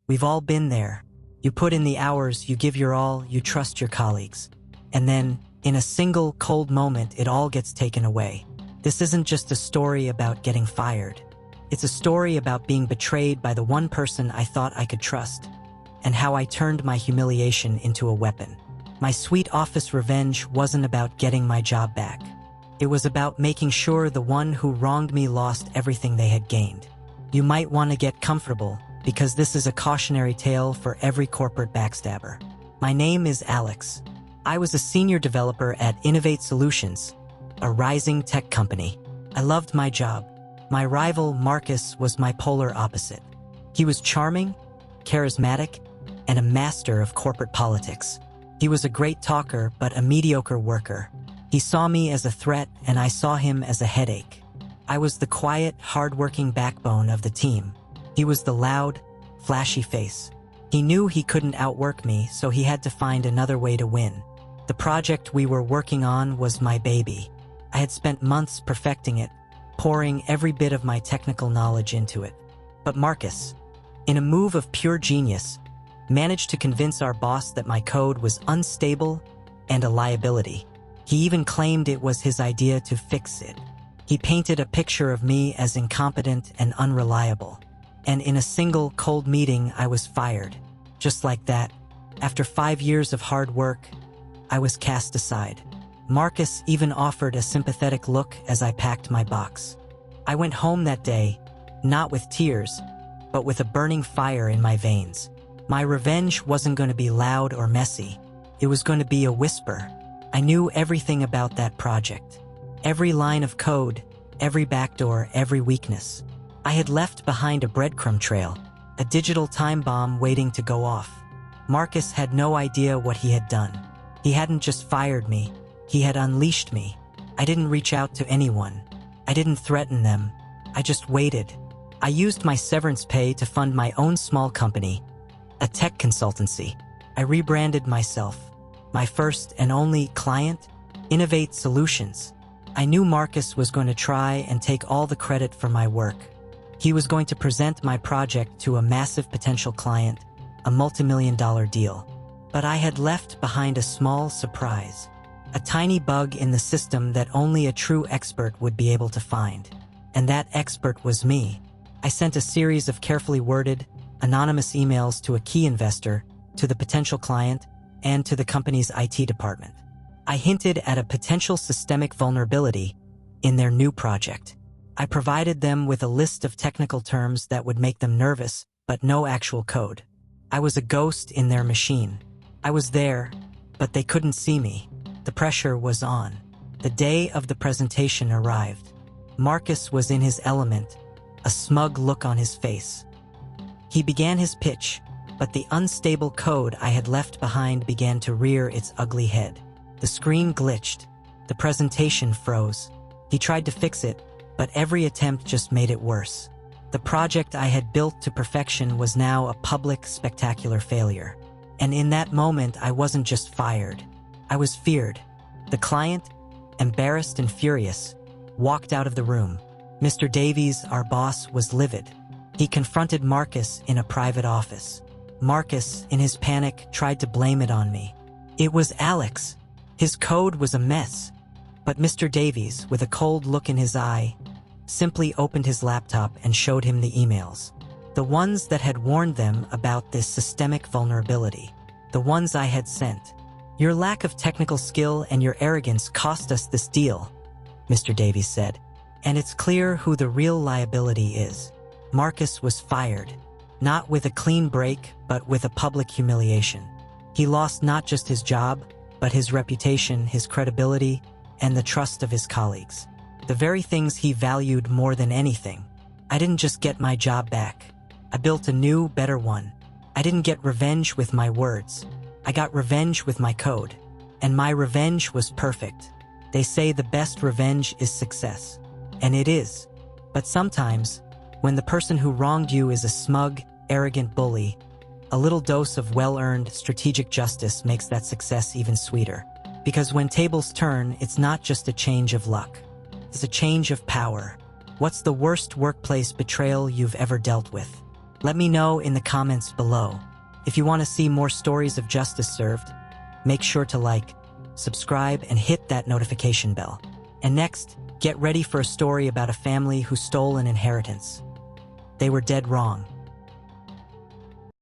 We've all been there. You put in the hours, you give your all, you trust your colleagues. And then, in a single cold moment, it all gets taken away. This isn't just a story about getting fired. It's a story about being betrayed by the one person I thought I could trust, and how I turned my humiliation into a weapon. My sweet office revenge wasn't about getting my job back. It was about making sure the one who wronged me lost everything they had gained. You might want to get comfortable, because this is a cautionary tale for every corporate backstabber. My name is Alex. I was a senior developer at Innovate Solutions, a rising tech company. I loved my job. My rival, Marcus, was my polar opposite. He was charming, charismatic, and a master of corporate politics. He was a great talker, but a mediocre worker. He saw me as a threat, and I saw him as a headache. I was the quiet, hard-working backbone of the team. He was the loud, flashy face. He knew he couldn't outwork me, so he had to find another way to win. The project we were working on was my baby. I had spent months perfecting it, pouring every bit of my technical knowledge into it. But Marcus, in a move of pure genius, managed to convince our boss that my code was unstable and a liability. He even claimed it was his idea to fix it. He painted a picture of me as incompetent and unreliable. And in a single cold meeting, I was fired. Just like that, after 5 years of hard work, I was cast aside. Marcus even offered a sympathetic look as I packed my box. I went home that day, not with tears, but with a burning fire in my veins. My revenge wasn't going to be loud or messy. It was going to be a whisper. I knew everything about that project. Every line of code, every backdoor, every weakness. I had left behind a breadcrumb trail, a digital time bomb waiting to go off. Marcus had no idea what he had done. He hadn't just fired me, he had unleashed me. I didn't reach out to anyone. I didn't threaten them. I just waited. I used my severance pay to fund my own small company, a tech consultancy. I rebranded myself. My first and only client, Innovate Solutions. I knew Marcus was going to try and take all the credit for my work. He was going to present my project to a massive potential client, a multi-million-dollar deal. But I had left behind a small surprise, a tiny bug in the system that only a true expert would be able to find. And that expert was me. I sent a series of carefully worded, anonymous emails to a key investor, to the potential client, and to the company's IT department. I hinted at a potential systemic vulnerability in their new project. I provided them with a list of technical terms that would make them nervous, but no actual code. I was a ghost in their machine. I was there, but they couldn't see me. The pressure was on. The day of the presentation arrived. Marcus was in his element, a smug look on his face. He began his pitch, but the unstable code I had left behind began to rear its ugly head. The screen glitched. The presentation froze. He tried to fix it, but every attempt just made it worse. The project I had built to perfection was now a public, spectacular failure. And in that moment, I wasn't just fired. I was feared. The client, embarrassed and furious, walked out of the room. Mr. Davies, our boss, was livid. He confronted Marcus in a private office. Marcus, in his panic, tried to blame it on me. It was Alex. His code was a mess. But Mr. Davies, with a cold look in his eye, simply opened his laptop and showed him the emails. The ones that had warned them about this systemic vulnerability. The ones I had sent. Your lack of technical skill and your arrogance cost us this deal, Mr. Davies said. And it's clear who the real liability is. Marcus was fired. Not with a clean break, but with a public humiliation. He lost not just his job, but his reputation, his credibility, and the trust of his colleagues. The very things he valued more than anything. I didn't just get my job back. I built a new, better one. I didn't get revenge with my words. I got revenge with my code. And my revenge was perfect. They say the best revenge is success. And it is. But sometimes, when the person who wronged you is a smug, arrogant bully, a little dose of well-earned strategic justice makes that success even sweeter. Because when tables turn, it's not just a change of luck. It's a change of power. What's the worst workplace betrayal you've ever dealt with? Let me know in the comments below. If you want to see more stories of justice served, make sure to like, subscribe, and hit that notification bell. And next, get ready for a story about a family who stole an inheritance. They were dead wrong,